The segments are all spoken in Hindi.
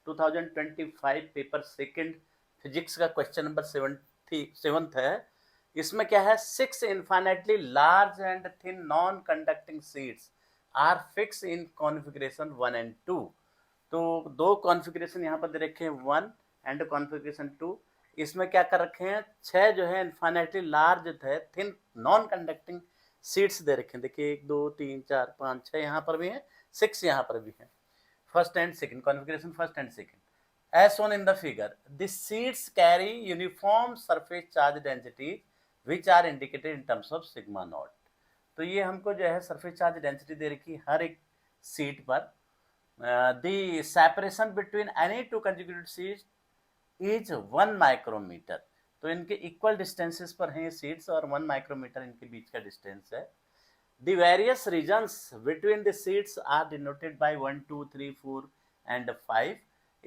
2025 पेपर सेकंड फिजिक्स का क्वेश्चन नंबर 77 है। इसमें क्या है, 6 infinitely large and thin non conducting sheets are fix in configuration 1 and 2। तो दो कॉन्फ़िगरेशन यहाँ पर दे रखे हैं 1 एंड कॉन्फ़िगरेशन 2। इसमें क्या कर रखे हैं, 6 जो है इनफाइनाइटली लार्ज है थिन नॉन कंडक्टिंग शीट्स दे रखे हैं। देखिए 1 2 3 4 5 6 यहाँ पर भी है, 6 यहाँ पर भी है। First and second configuration, first and second as shown in the figure. The sheets carry uniform surface charge density which are indicated in terms of sigma naught. तो ये हमको जो है सरफेस चार्ज डेंसिटी दे रखी हर एक सीट पर। The separation between any two conjugated sheets is 1 micrometre. तो इनके इक्वल डिस्टेंसेस पर हैं ये सीट्स और 1 माइक्रोमीटर इनके बीच का डिस्टेंस है। The various regions between the seats are denoted by 1, 2, 3, 4 and 5.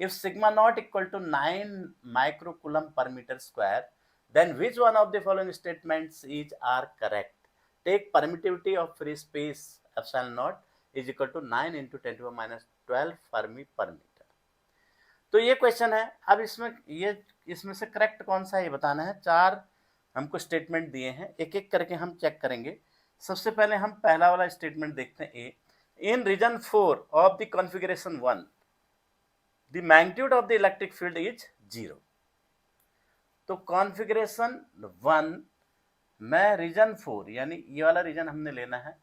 If sigma naught equal to 9 microcoulomb per meter square, then which one of the following statements are correct? Take permittivity of free space epsilon naught is equal to 9 into 10 to the minus 12 Fermi per meter. तो ये क्वेश्चन है। अब इसमें से करेक्ट कौन सा ये बताना है। 4 हमको स्टेटमेंट दिए हैं, एक एक करके हम चेक करेंगे। सबसे पहले हम पहला वाला स्टेटमेंट देखते हैं। A, in region 4 of the configuration 1 the magnitude of the electric field is 0। तो कॉन्फ़िगरेशन 1 में रीजन 4 यानी ये वाला रीजन हमने लेना है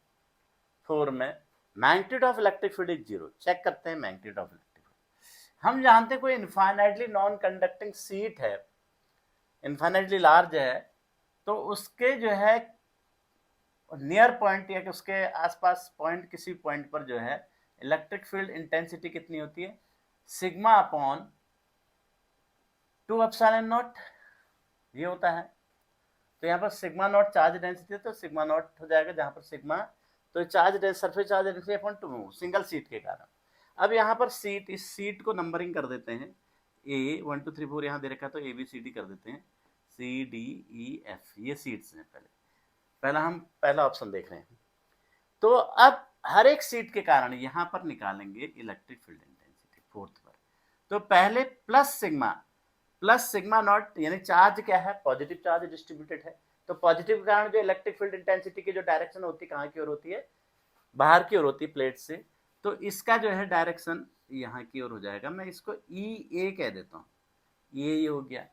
4 में magnitude of electric field is 0। Check करते हैं मैग्नीट्यूड ऑफ इलेक्ट्रिक फील्ड। हम जानते हैं कोई इनफाइनाइटली नॉन कंडक्टिंग सीट है, इनफाइनाइटली लार्ज है, तो उसके जो है नियर पॉइंट या कि उसके आसपास पॉइंट किसी पॉइंट पर जो है इलेक्ट्रिक फील्ड इंटेंसिटी कितनी होती है, सिग्मा अपॉन 2 एप्सिलॉन नॉट ये होता है। तो यहाँ पर सिग्मा नॉट चार्ज डेंसिटी है तो सिग्मा नॉट हो जाएगा, जहाँ पर सिग्मा तो charge surface charge density upon 2 single seat के कारण। अब यहाँ पर सीट, इस सीट को नंबरिंग कर देते हैं। ए 1 2 3 4 यहाँ दे रखा तो ए बी सी डी कर देते हैं, सी डी ई एफ ये सीट्स हैं। हम पहला ऑप्शन देख रहे हैं। तो अब हर एक सीट के कारण यहां पर निकालेंगे इलेक्ट्रिक फील्ड इंटेंसिटी फोर्थ पर। तो पहले प्लस सिग्मा नॉट यानी चार्ज क्या है, पॉजिटिव चार्ज डिस्ट्रीब्यूटेड है, तो पॉजिटिव के कारण जो इलेक्ट्रिक फील्ड इंटेंसिटी की जो डायरेक्शन होती है कहाँ की ओर होती है, बाहर की ओर होती है प्लेट से। तो इसका जो है डायरेक्शन यहाँ की ओर हो जाएगा। मैं इसको ई ए कह देता हूँ, ये हो गया।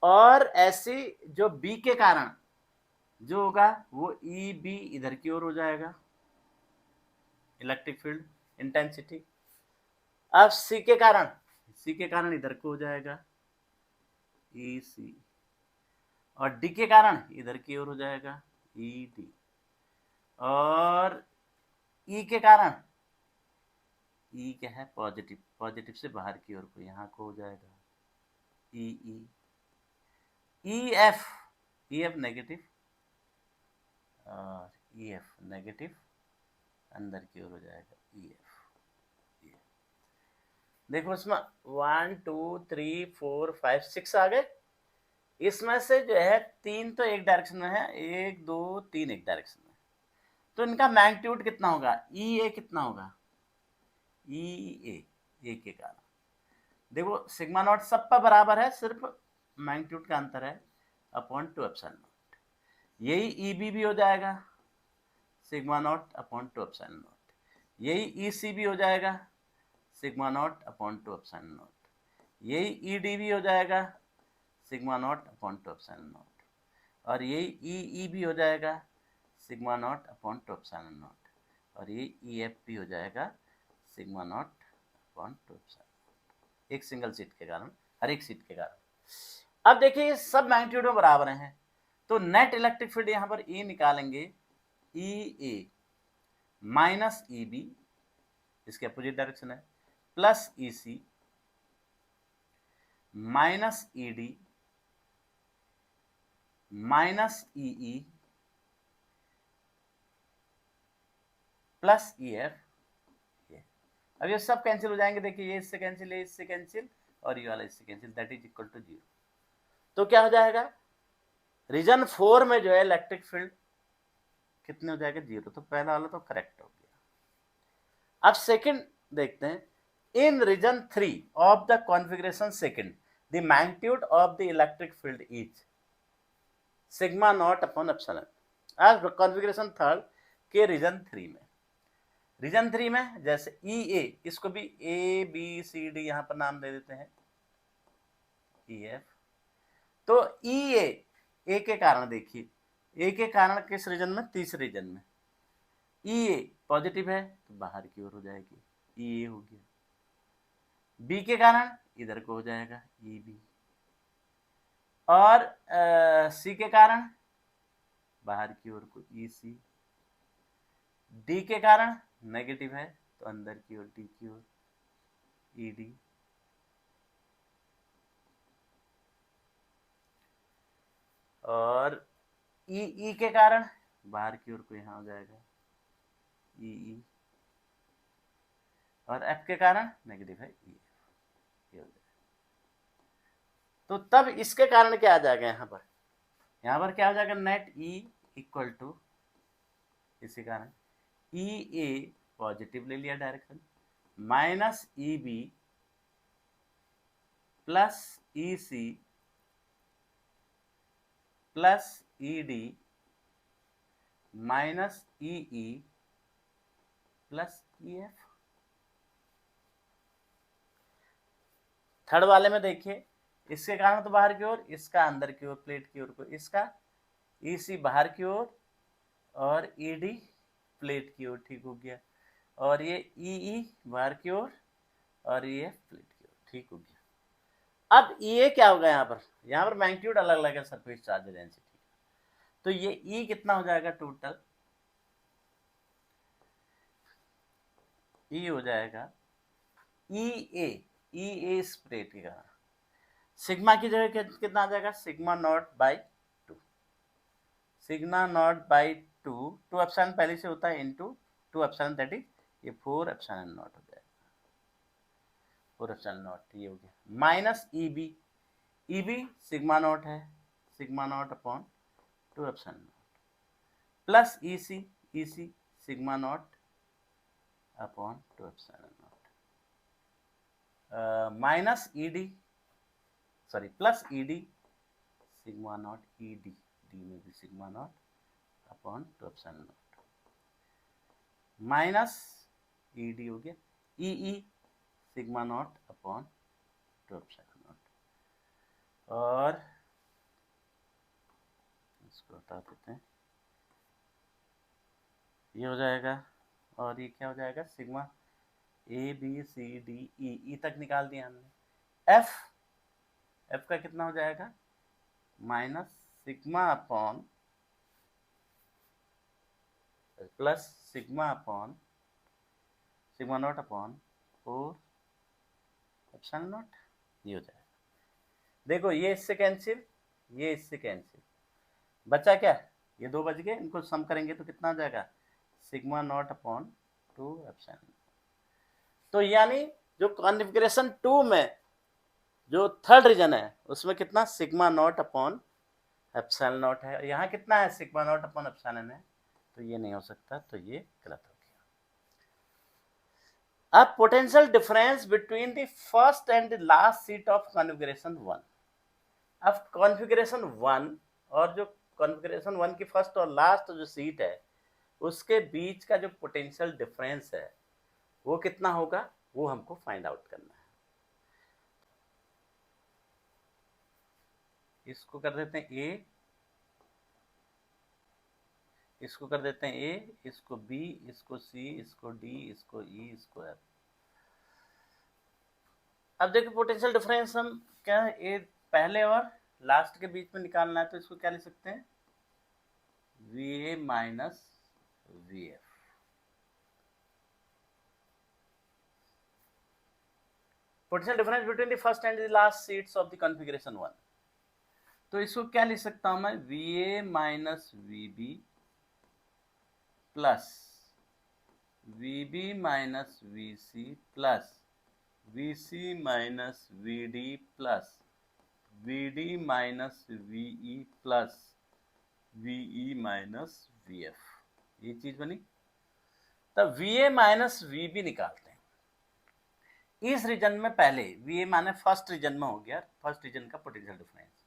और ऐसे जो बी के कारण जो होगा वो ई बी इधर की ओर हो जाएगा इलेक्ट्रिक फील्ड इंटेंसिटी। अब सी के कारण इधर को हो जाएगा ई सी, और डी के कारण इधर की ओर हो जाएगा ई डी, और ई के कारण ई क्या है पॉजिटिव से बाहर की ओर को यहाँ को हो जाएगा ई ई। ई एफ नेगेटिव और ई एफ नेगेटिव अंदर की ओर हो जाएगा ई एफ। देखो इसमें 1 2 3 4 5 6 आ गए। इसमें से जो है 3 तो एक डायरेक्शन में है, 1 2 3 एक डायरेक्शन में। तो इनका मैग्नीट्यूड कितना होगा, ई ए कितना होगा, ई ए के कारण। देखो सिग्मा नॉट सब पर बराबर है, सिर्फ मैग्नीट्यूड का अंतर है अपॉन 2 एप्सिलॉन नॉट। यही ई बी भी हो जाएगा sigma not upon 2 epsilon not. यही ई सी भी हो जाएगा sigma not upon 2 epsilon not. यही ई डी भी हो जाएगा sigma not upon 2 epsilon nought. और यही ई भी हो जाएगा sigma not upon 2 epsilon nought. और ये ई एफ भी हो जाएगा sigma not upon 2 epsilon not, एक सिंगल सीट के कारण, हर एक सीट के कारण। अब देखिए सब मैग्नीट्यूड में बराबर हैं, तो नेट इलेक्ट्रिक फील्ड यहाँ पर ई निकालेंगे, ई ए माइनस ई बी इसके अपोजिट डायरेक्शन है, प्लस ई सी minus E D minus E E plus E F. अब ये सब कैंसिल हो जाएंगे, देखिए ये इससे कैंसिल, ये इससे कैंसिल, और ये वाला इससे cancel, that is equal to 0। तो क्या हो जाएगा, रीजन 4 में जो है इलेक्ट्रिक फील्ड कितने हो जाएगा, 0। तो पहला वाला तो करेक्ट हो गया। अब सेकंड देखते हैं, In region 3 of the configuration second, the magnitude of the electric field is sigma not upon epsilon. आज कॉन्फ़िगरेशन थर्ड के रीजन 3 में, रीजन 3 में जैसे ई ए, इसको भी ए बी सी डी यहां पर नाम दे देते हैं, ई एफ। तो ई ए के कारण देखिए, ए के कारण किस रीजन में, तीसरे रीजन में। ई ए पॉजिटिव है तो बाहर की ओर हो जाएगी, ई ए हो गया। बी के कारण इधर को हो जाएगा, ई बी। और सी के कारण बाहर की ओर को ई सी। डी के कारण नेगेटिव है तो अंदर की ओर डी की ओर ई डी। और ई के कारण बाहर की ओर को यहां हो जाएगा ई ई। और एफ के कारण नेगेटिव है ई एफ, ये हो जाएगा। तो तब इसके कारण क्या आ जाएगा, यहां पर क्या हो जाएगा, नेट ई इक्वल टू, इसी कारण ई ए पॉजिटिव ले लिया direction, minus E B plus E C plus E D minus E E plus E F. Third वाले में देखिए, इसके कारण तो बाहर की ओर, इसका अंदर की ओर प्लेट की ओर को, इसका ई सी बाहर की ओर और ई डी प्लेट की ओर, ठीक हो गया। और ये ई बाहर की ओर और ये प्लेट की ओर, ठीक हो गया। अब ये क्या होगा, यहाँ पर मैग्नीट्यूड अलग अलग है सरफेस चार्ज डेंसिटी, तो ये ई कितना हो जाएगा टोटल, ई हो जाएगा ई ए स्प्रेड के कारण सिग्मा की जगह कितना आ जाएगा, sigma not by 2, sigma not by 2, 2 epsilon पहले से होता है इनटू 2 एप्सिलॉन, दैट इज ये 4 एप्सिलॉन नॉट हो जाएगा, 4 एप्सिलॉन नॉट, ये हो गया। Minus E B sigma nought है, sigma not upon 2 epsilon not, plus E C sigma not upon 2 epsilon nought, minus E D, sorry plus E D sigma nought E D, D में भी sigma not upon 2 epsilon nought, minus E D हो गया E sigma not upon 2 epsilon nought. और इसको हटा देते हैं, ये हो जाएगा। और ये क्या हो जाएगा, sigma A B C D E तक निकाल दिया हमने। एफ का कितना हो जाएगा, minus sigma upon plus sigma not upon 4 epsilon not, ये हो जाएगा। देखो ये इससे कैंसिल, ये इससे कैंसिल, बचा क्या, ये 2 बच गए, इनको सम करेंगे तो कितना आ जाएगा, सिग्मा नॉट अपॉन 2 एप्सिलॉन। तो यानी जो कॉन्फ़िगरेशन 2 में जो थर्ड रीजन है उसमें कितना, sigma not upon epsilon nought है, यहाँ कितना है, सिग्मा नॉट अपॉन एप्सिलॉन है, तो ये नहीं हो सकता, तो ये गलत हो गया। अब potential difference between the first and the last seat of configuration 1। अब कॉन्फ़िगरेशन 1 और जो कॉन्फ़िगरेशन 1 की फर्स्ट और लास्ट जो सीट है उसके बीच का जो पोटेंशियल डिफरेंस है वो कितना होगा, वो हमको फाइंड आउट करना है। इसको कर देते हैं ए, इसको कर देते हैं ए, इसको बी, इसको सी, इसको डी, इसको ई, इसको एफ। अब देखिए पोटेंशियल डिफरेंस हम क्या है, ए पहले और लास्ट के बीच में निकालना है, तो इसको क्या लिख सकते हैं, V A minus V F. Potential difference between the first and the last sheets of the configuration 1, तो इसको क्या लिख सकता हूं मैं, V A minus V B plus V B minus V C plus V C minus V D plus V D minus V E plus V E minus V F, ये चीज बनी। तब V A minus V B निकालते हैं, इस रीजन में पहले वी माने फर्स्ट रीजन में हो गया, फर्स्ट रीजन का पोटेंशियल डिफरेंस।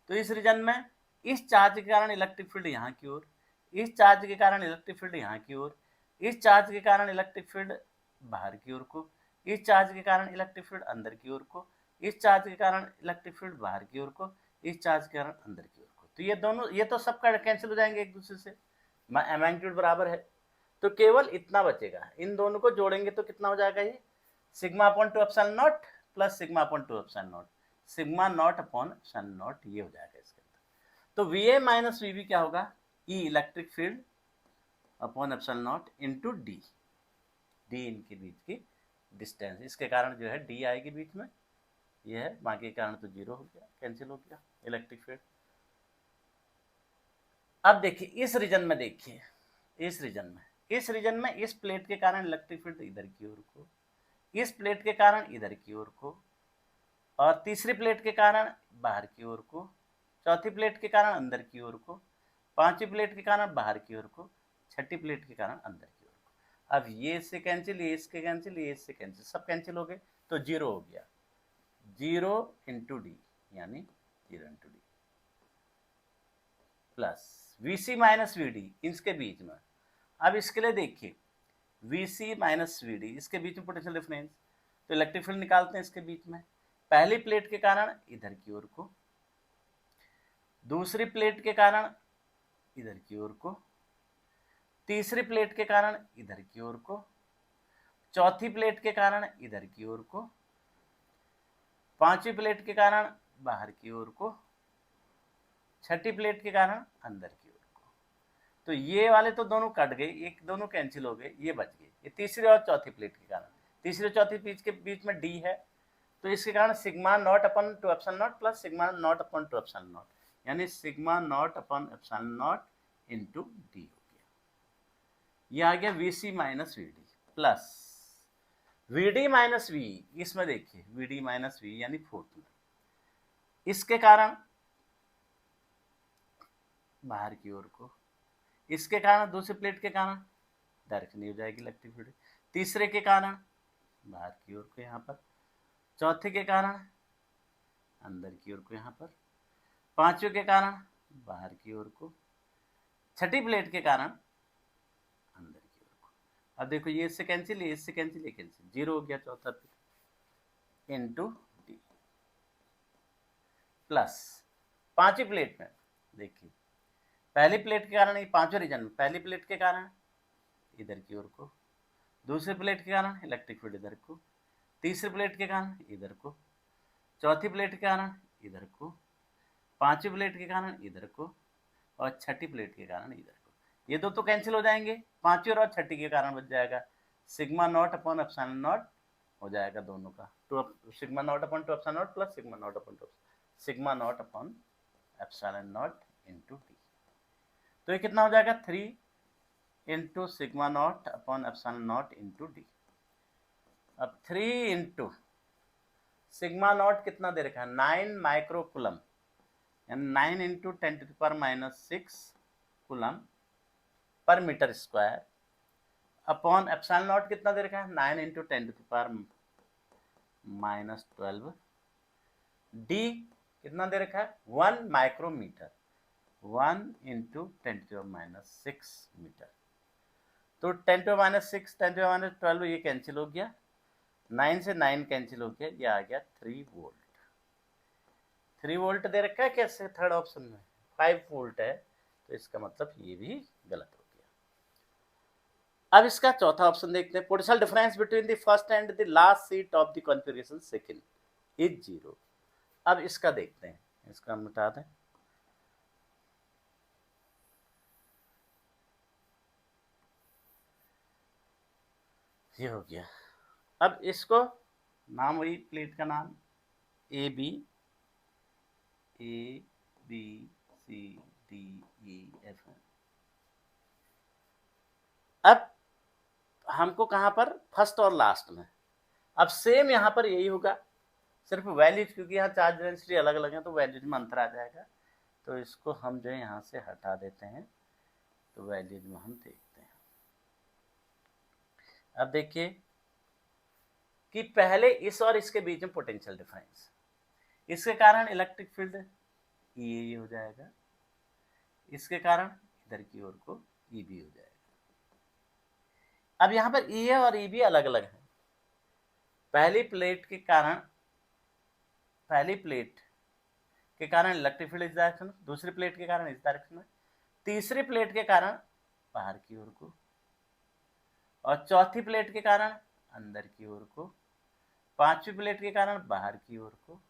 तो इस रीजन में इस चार्ज के कारण इलेक्ट्रिक फील्ड यहाँ की ओर, इस चार्ज के कारण इलेक्ट्रिक फील्ड यहाँ की ओर, इस चार्ज के कारण इलेक्ट्रिक फील्ड बाहर की ओर को, इस चार्ज के कारण इलेक्ट्रिक फील्ड अंदर की ओर को, इस चार्ज के कारण इलेक्ट्रिक फील्ड बाहर की ओर को, इस चार्ज के कारण अंदर की ओर को। तो ये दोनों, ये तो सब कैंसिल हो जाएंगे एक दूसरे से, मैग्नीट्यूड बराबर है। तो केवल इतना बचेगा, इन दोनों को जोड़ेंगे तो कितना हो जाएगा, ये sigma upon two epsilon not plus sigma upon two epsilon nought, sigma not upon epsilon not, ये हो जाएगा इसके अंदर। तो V A minus V B क्या होगा, E electric field upon epsilon not into D, D इनके बीच की डिस्टेंस, इसके कारण जो है डी आएगी बीच में, ये है, बाकी के कारण तो जीरो हो गया, कैंसिल हो गया इलेक्ट्रिक फील्ड। अब देखिए इस रीजन में, देखिए इस रीजन में इस प्लेट के कारण इलेक्ट्रिक फील्ड इधर की ओर को, इस प्लेट के कारण इधर की ओर को, और तीसरी प्लेट के कारण बाहर की ओर को, चौथी प्लेट के कारण अंदर की ओर को, पांचवी प्लेट के कारण बाहर की ओर को, छठी प्लेट के कारण अंदर की ओर को। अब ये इससे कैंसिल, ये इसके कैंसिल, ये इससे कैंसिल, सब कैंसिल हो गए, तो जीरो हो गया, जीरो इंटू डी, यानी zero into D plus V C minus V D इसके बीच में। अब इसके लिए देखिए वीसी माइनस वीडी, इसके बीच में पोटेंशियल डिफरेंस, तो इलेक्ट्रिक फील्ड निकालते हैं इसके बीच में। पहली प्लेट के कारण इधर की ओर को, दूसरी प्लेट के कारण इधर की ओर को, तीसरी प्लेट के कारण इधर की ओर को, चौथी प्लेट के कारण इधर की ओर को, पांचवी प्लेट के कारण बाहर की ओर को, छठी प्लेट के कारण अंदर की ओर को। तो ये वाले तो दोनों कट गए, एक दोनों कैंसिल हो गए, ये बच गए, ये तीसरी और चौथी प्लेट के कारण, तीसरी और चौथी प्लेट के बीच में डी है, तो इसके कारण sigma nought upon two epsilon not plus sigma nought upon two epsilon nought, यानी sigma nought upon epsilon not into D हो गया। ये आ गया VC minus VD plus VD minus V, इसमें देखिए वीडी माइनस वी यानी फोर्थ में, इसके कारण बाहर की ओर को, इसके कारण दूसरी प्लेट के कारण डायरेक्शन नहीं हो जाएगी इलेक्ट्रिक फील्ड, तीसरे के कारण बाहर की ओर को यहाँ पर, चौथे के कारण अंदर की ओर को यहाँ पर, पांचवे के कारण बाहर की ओर को, छठी प्लेट के कारण अंदर की ओर को। अब देखो ये इससे कैंसिल, ये इससे कैंसिल, ये कैंसिल, जीरो हो गया चौथा प्लेट इंटू डी प्लस पांचवी प्लेट में देखिए पहली प्लेट के कारण, ये पांचवें रीजन में पहली प्लेट के कारण इधर की ओर को, दूसरी प्लेट के कारण इलेक्ट्रिक फील्ड इधर को, तीसरी प्लेट के कारण इधर को, चौथी प्लेट के कारण इधर को, पांचवी प्लेट के कारण इधर को, और छठी प्लेट के कारण इधर को। ये दो तो कैंसिल हो जाएंगे, पांचवी और छठी के कारण बच जाएगा sigma not upon epsilon not हो जाएगा दोनों का, two sigma not upon two epsilon not plus sigma not upon two sigma not upon epsilon not into D. तो ये कितना हो जाएगा, 3 into sigma not upon epsilon not into D. अब 3 इंटू सिग्मा नॉट कितना दे रखा है, 9 माइक्रो कूलम, यानी 9 इंटू 10⁻⁶ कूलम पर metre square upon epsilon naught कितना दे रखा है, 9 इंटू 10⁻12, डी कितना दे रखा है 1 माइक्रोमीटर, 1 इंटू 10⁻⁶ मीटर। तो 10⁻⁶, 10⁻12 ये कैंसिल हो गया, 9 से 9 कैंसिल हो गया, ये आ गया 3 वोल्ट। 3 वोल्ट दे रखा है कैसे, थर्ड ऑप्शन में 5 वोल्ट है, तो इसका मतलब ये भी गलत हो गया। अब इसका चौथा ऑप्शन देखते हैं, potential difference between the first and the last seat of the configuration second is 0। अब इसका देखते हैं, इसका मिटा दें, ये हो गया। अब इसको नाम, वही प्लेट का नाम A B C D E F है। अब हमको कहाँ पर, फर्स्ट और लास्ट में। अब सेम यहाँ पर यही होगा, सिर्फ वैल्यूज, क्योंकि यहाँ चार्ज डेंसिटी अलग अलग है तो वैल्यूज में अंतर आ जाएगा, तो इसको हम जो है यहाँ से हटा देते हैं, तो वैल्यूज में हम देखते हैं। अब देखिए कि पहले इस और इसके बीच में पोटेंशियल डिफरेंस, इसके कारण इलेक्ट्रिक फील्ड ये हो जाएगा, इसके कारण इधर की ओर को ई भी हो जाएगा। अब यहां पर ई ए और ई बी अलग अलग है। पहली प्लेट के कारण इलेक्ट्रिक फील्ड इस डायरेक्शन में, दूसरी प्लेट के कारण इस डायरेक्शन में, तीसरी प्लेट के कारण बाहर की ओर को, और चौथी प्लेट के कारण अंदर की ओर को, पांचवी प्लेट के कारण बाहर की ओर को,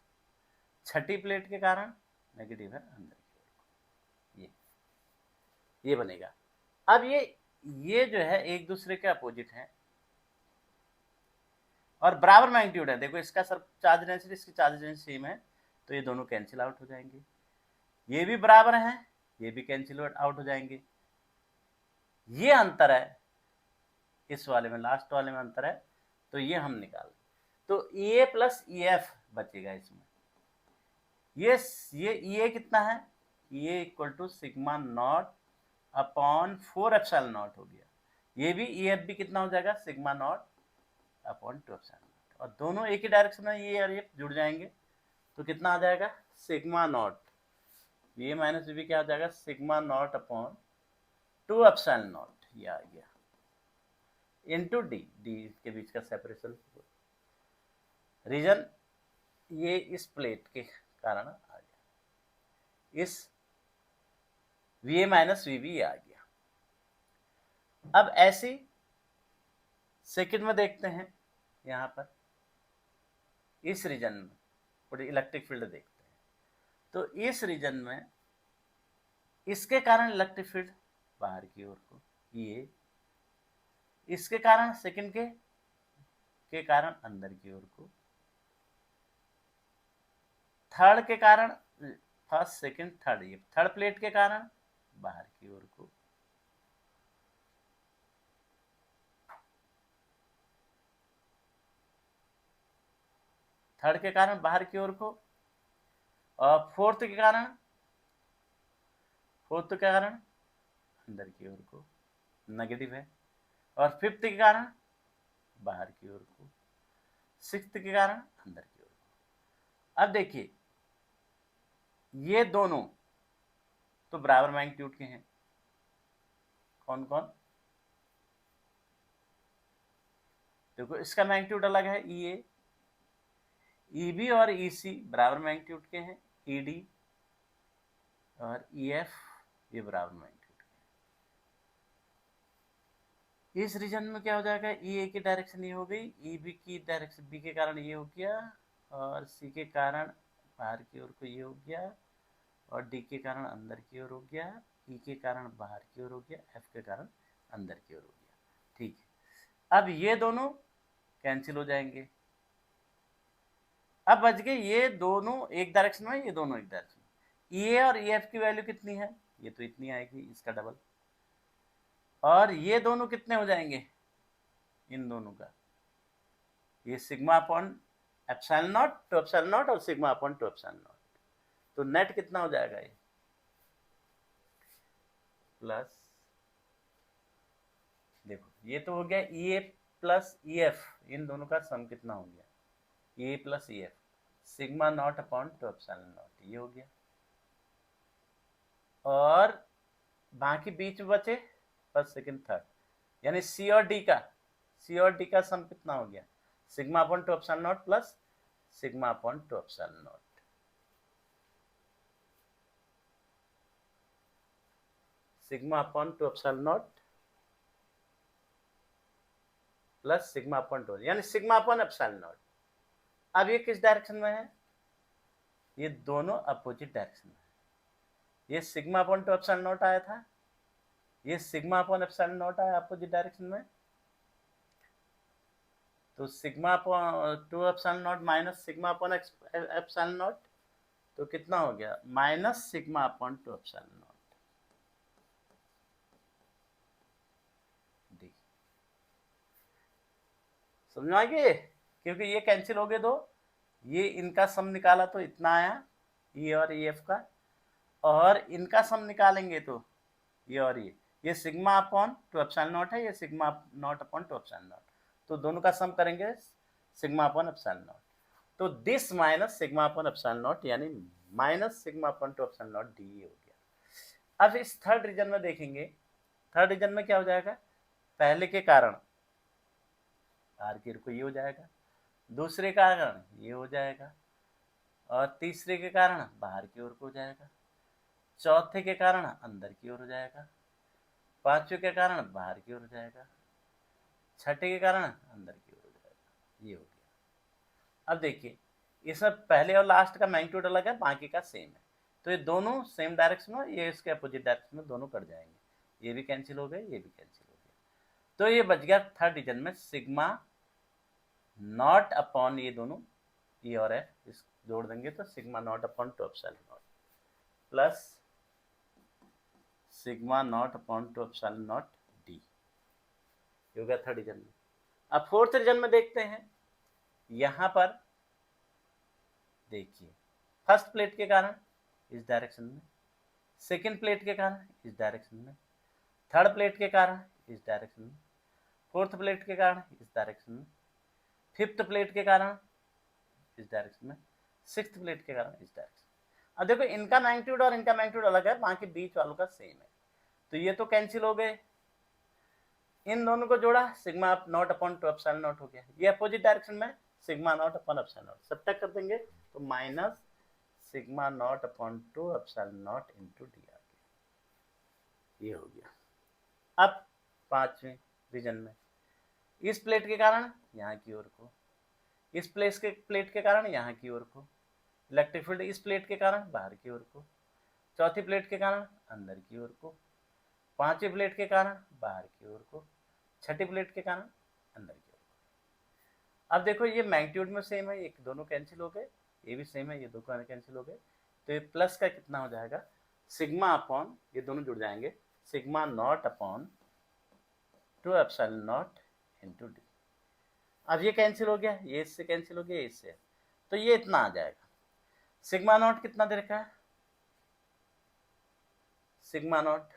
छठी प्लेट के कारण नेगेटिव है अंदर की ओर को। ये बनेगा। अब ये जो है एक दूसरे के अपोजिट है और बराबर मैग्नीट्यूड है। देखो इसका सर चार्ज डेंसिटी, इसकी चार्ज डेंसिटी सेम है, तो ये दोनों कैंसिल आउट हो जाएंगे। ये भी बराबर है, ये भी कैंसिल आउट हो जाएंगे। ये अंतर है इस वाले में, लास्ट वाले में अंतर है, तो ये हम निकाल, तो ई ए प्लस ई एफ बचेगा इसमें। ये ई ए कितना है, E A equal to sigma not upon 4 epsilon not हो गया। ये भी ई एफ भी कितना हो जाएगा, sigma not upon 2 epsilon nought, और दोनों एक ही डायरेक्शन में ये और ये जुड़ जाएंगे, तो कितना आ जाएगा, सिग्मा नॉट ये माइनस बी क्या आ जाएगा, sigma not upon 2 epsilon not, ये आ गया, इनटू डी, डी के बीच का सेपरेशन रीजन ये इस प्लेट के कारण आ गया, इस V A minus V B आ गया। अब ऐसी सेकंड में देखते हैं, यहां पर इस रीजन में थोड़ी इलेक्ट्रिक फील्ड देखते हैं, तो इस रीजन में इसके कारण इलेक्ट्रिक फील्ड बाहर की ओर को, ये इसके कारण सेकंड के कारण अंदर की ओर को, थर्ड के कारण फर्स्ट सेकंड थर्ड, ये थर्ड प्लेट के कारण बाहर की ओर को, थर्ड के कारण बाहर की ओर को, और फोर्थ के कारण अंदर की ओर को नेगेटिव है, और फिफ्थ के कारण बाहर की ओर को, सिक्स्थ के कारण अंदर की ओर को। अब देखिए ये दोनों तो बराबर मैग्नीट्यूड के हैं, कौन कौन, देखो इसका मैग्नीट्यूड अलग है, ई ए, ई बी और ई सी बराबर मैग्नीट्यूड के हैं, ई डी और ई एफ ये बराबर मैग्नीट्यूड के। इस रीजन में क्या हो जाएगा, ई ए की डायरेक्शन ये हो गई, ई बी की डायरेक्शन बी के कारण ये हो गया, और सी के कारण बाहर की ओर को ये हो गया, और डी के कारण अंदर की ओर हो गया, ई के कारण बाहर की ओर हो गया, एफ के कारण अंदर की ओर हो गया। ठीक है, अब ये दोनों कैंसिल हो जाएंगे। अब बच गए ये दोनों एक डायरेक्शन में, ये दोनों एक डायरेक्शन में। ई ए और ई एफ की वैल्यू कितनी है, ये तो इतनी आएगी, इसका डबल, और ये दोनों कितने हो जाएंगे, इन दोनों का ये sigma upon epsilon not, 2 epsilon nought और सिग्मा अपॉन 2 एप्सिलॉन नॉट, तो नेट कितना हो जाएगा, ये प्लस, देखो ये तो हो गया ई ए प्लस ई एफ, इन दोनों का सम कितना हो गया, A plus E F, sigma not upon 2 epsilon not, ये हो गया, और बाकी बीच में बचे फर्स्ट सेकंड थर्ड, यानी सी और डी का सम कितना हो गया, sigma upon 2 epsilon not plus sigma upon 2 epsilon nought, sigma upon 2 epsilon not plus sigma upon 2, यानी सिग्मा अपॉन एप्सिलॉन नॉट। अब ये किस डायरेक्शन में है, ये दोनों अपोजिट डायरेक्शन में है। ये सिग्मा अपॉन 2 एप्सिलॉन नॉट आया था, ये सिग्मा अपॉन एप्सिलॉन नॉट आया अपोजिट डायरेक्शन में, तो sigma upon 2 epsilon nought minus sigma upon epsilon nought, तो कितना हो गया, minus sigma upon 2 epsilon nought D. समझ आ गए, क्योंकि ये कैंसिल हो गए दो, ये इनका सम निकाला तो इतना आया, ई और ई एफ का, और इनका सम निकालेंगे तो ये और ये सिग्मा अपॉन 2 एप्सिलॉन नॉट है, ये sigma not upon 2 epsilon nought, तो दोनों का सम करेंगे सिग्मा अपॉन एप्सिलॉन नॉट। तो this minus sigma upon epsilon nought यानी minus sigma upon two epsilon nought D हो गया। अब इस थर्ड रीजन में देखेंगे, थर्ड रीजन में क्या हो जाएगा, पहले के कारण आर की को ये हो जाएगा, दूसरे कारण ये हो जाएगा, और तीसरे के कारण बाहर की ओर को हो जाएगा, चौथे के कारण अंदर की ओर हो जाएगा, पांचवें के कारण बाहर की ओर हो जाएगा, छठे के कारण अंदर की ओर हो जाएगा। ये हो गया। अब देखिए इसमें पहले और लास्ट का मैग्नीट्यूड अलग है, बाकी का सेम है, तो ये दोनों सेम डायरेक्शन में, ये इसके अपोजिट डायरेक्शन में दोनों कट जाएंगे, ये भी कैंसिल हो गए, ये भी कैंसिल हो गया। तो ये बच गया थर्ड रीजन में सिग्मा नॉट अपॉन ये दोनों ई और एफ, इस जोड़ देंगे तो sigma not upon two epsilon not plus sigma not upon two epsilon nought D, ये हो गया थर्ड रीजन में। अब फोर्थ रीजन में देखते हैं, यहां पर देखिए फर्स्ट प्लेट के कारण इस डायरेक्शन में, सेकेंड प्लेट के कारण इस डायरेक्शन में, थर्ड प्लेट के कारण इस डायरेक्शन में, फोर्थ प्लेट के कारण इस डायरेक्शन में, फिफ्थ प्लेट के कारण इस डायरेक्शन में, सिक्स्थ प्लेट के कारण इस डायरेक्शन में। अब देखो इनका मैग्नीट्यूड और इनका मैग्नीट्यूड अलग है, बाकी बीच वालों का सेम है, तो ये तो कैंसिल हो गए, इन दोनों को जोड़ा sigma not upon two epsilon not हो गया, ये अपोजिट डायरेक्शन में sigma not upon epsilon nought, subtract कर देंगे तो minus sigma not upon two epsilon not into D आ गया, ये हो गया। अब पांचवें रीजन में इस प्लेट के कारण यहाँ की ओर को, इस प्लेट के कारण यहाँ की ओर को, इलेक्ट्रिक फील्ड इस प्लेट के कारण बाहर की ओर को, चौथी प्लेट के कारण अंदर की ओर को, पांचवी प्लेट के कारण बाहर की ओर को, छठी प्लेट के कारण अंदर की ओर को। अब देखो ये मैग्नीट्यूड में सेम है, ये दोनों कैंसिल हो गए, ये भी सेम है, ये दोनों कैंसिल हो गए, तो ये प्लस का कितना हो जाएगा, सिग्मा अपॉन ये दोनों जुड़ जाएंगे, sigma not upon two epsilon not into D. अब ये कैंसिल हो गया, ये इससे कैंसिल हो गया, ये इससे, तो ये इतना आ जाएगा। सिग्मा नॉट कितना दे रखा है, सिग्मा नॉट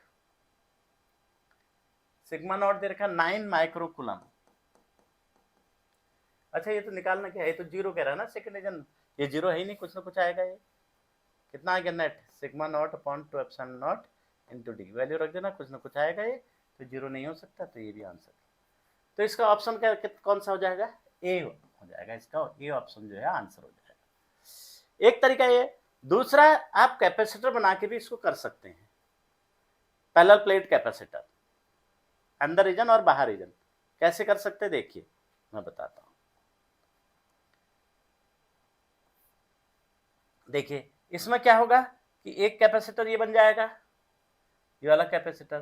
दे रखा है 9 माइक्रो कूलम। अच्छा ये तो निकालना क्या है, ये तो जीरो कह रहा है ना सेकंड रीजन, ये जीरो है ही नहीं, कुछ ना कुछ आएगा, ये कितना आ गया net, sigma not upon two epsilon not into D, value रख देना, कुछ ना कुछ आएगा, ये तो जीरो नहीं हो सकता, तो ये भी आंसर। तो इसका ऑप्शन क्या कौन सा हो जाएगा, ए हो जाएगा, इसका ए ऑप्शन जो है आंसर हो जाएगा। एक तरीका ये, दूसरा आप कैपेसिटर बना के भी इसको कर सकते हैं, पैरेलल प्लेट कैपेसिटर, अंदर रीजन और बाहर रीजन, कैसे कर सकते हैं देखिए मैं बताता हूं। देखिए इसमें क्या होगा कि एक कैपेसिटर ये बन जाएगा, ये वाला कैपेसिटर,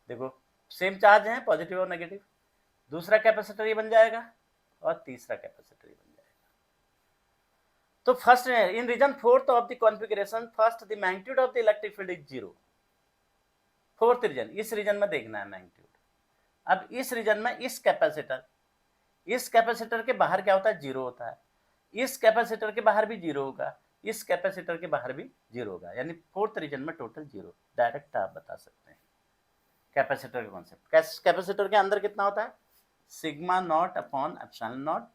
देखो सेम चार्ज है पॉजिटिव और नेगेटिव, दूसरा कैपेसिटर ये बन जाएगा और तीसरा कैपेसिटर ये बन जाएगा। तो first in region fourth of the configuration first the magnitude of the electric field is zero, fourth region, इस रीजन में देखना है मैग्नीट्यूड। अब इस रीजन में इस कैपेसिटर के बाहर क्या होता है, जीरो होता है, इस कैपेसिटर के बाहर भी जीरो होगा, इस कैपेसिटर के बाहर भी जीरो होगा, यानी फोर्थ रीजन में टोटल जीरो, डायरेक्ट आप बता सकते हैं कैपेसिटर का कॉन्सेप्ट। कैपेसिटर के अंदर कितना होता है, sigma not upon epsilon nought,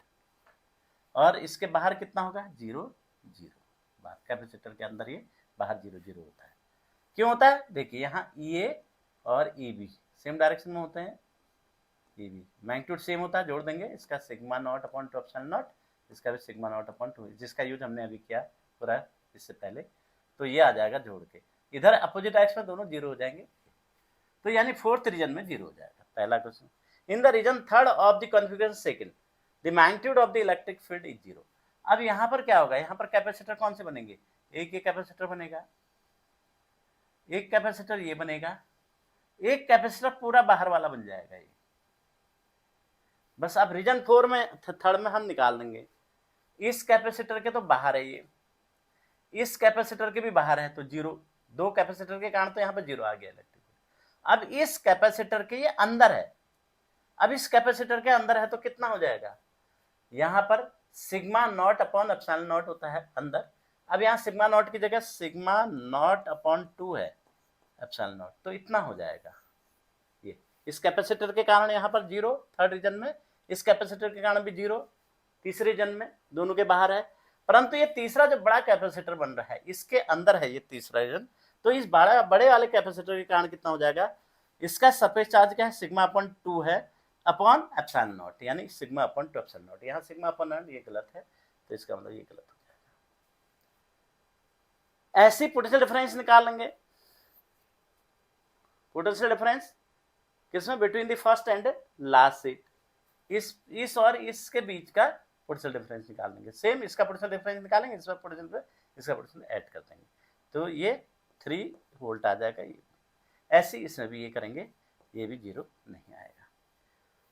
और इसके बाहर कितना होगा, जीरो जीरो, बाहर कैपेसिटर के अंदर ये बाहर जीरो जीरो होता है। क्यों होता है, देखिए यहाँ ए और ए बी सेम डायरेक्शन में होते हैं, ए बी मैग्नीट्यूड सेम होता है, जोड़ देंगे, इसका sigma not upon two epsilon not, इसका भी सिग्मा नॉट अपॉन टू, जिसका यूज हमने अभी किया पूरा इससे पहले, तो ये आ जाएगा जोड़ के, इधर अपोजिट डायरेक्शन में दोनों जीरो हो जाएंगे, तो यानी फोर्थ रीजन में जीरो हो जाएगा। पहला question, in the region third of the configuration second the magnitude of the electric field is zero. अब यहाँ पर क्या होगा, यहाँ पर कैपेसिटर कौन से बनेंगे, एक ये कैपेसिटर बनेगा, एक कैपेसिटर ये बनेगा, एक कैपेसिटर पूरा बाहर वाला बन जाएगा ये, बस अब रीजन फोर में थर्ड में हम निकाल देंगे, इस कैपेसिटर के तो बाहर है ये, इस कैपेसिटर के भी बाहर है, तो जीरो, दो कैपेसिटर के कारण तो यहाँ पर जीरो आ गया इलेक्ट्रिक। अब इस कैपेसिटर के ये अंदर है, अब इस कैपेसिटर के अंदर है तो कितना हो जाएगा, यहाँ पर sigma not upon epsilon not होता है अंदर, अब यहाँ सिग्मा नॉट की जगह सिग्मा नॉट अपॉन टू है एप्सिलॉन नॉट, तो इतना हो जाएगा ये, इस कैपेसिटर के कारण यहाँ पर जीरो थर्ड रीजन में, इस कैपेसिटर के कारण भी 0 तीसरे रीजन में, दोनों के बाहर है। परंतु ये तीसरा जो बड़ा कैपेसिटर बन रहा है इसके अंदर है ये तीसरा रीजन, तो इस बड़े वाले कैपेसिटर के कारण कितना हो जाएगा, इसका सरफेस चार्ज क्या है, सिग्मा अपॉन 2 है अपॉन एप्सिलॉन नॉट, यानी सिग्मा अपॉन 2 एप्सिलॉन नॉट। यहाँ सिग्मा अपॉन नॉट ये गलत है, तो इसका मतलब ये गलत हो जाएगा। ऐसी पोटेंशियल डिफरेंस निकालेंगे, पोटेंशियल डिफरेंस किसमें, between the first and last seat, इस और इसके बीच का पोटेंशियल डिफरेंस निकाल देंगे। सेम इसका पोटेंशियल डिफरेंस निकालेंगे, इसका पोटेंशियल ऐड कर देंगे, तो ये 3 वोल्ट आ जाएगा। ये ऐसे इसमें भी ये करेंगे, ये भी 0 नहीं आएगा।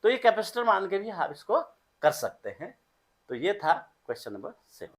तो ये कैपेसिटर मान के भी आप इसको कर सकते हैं। तो ये था क्वेश्चन नंबर 7।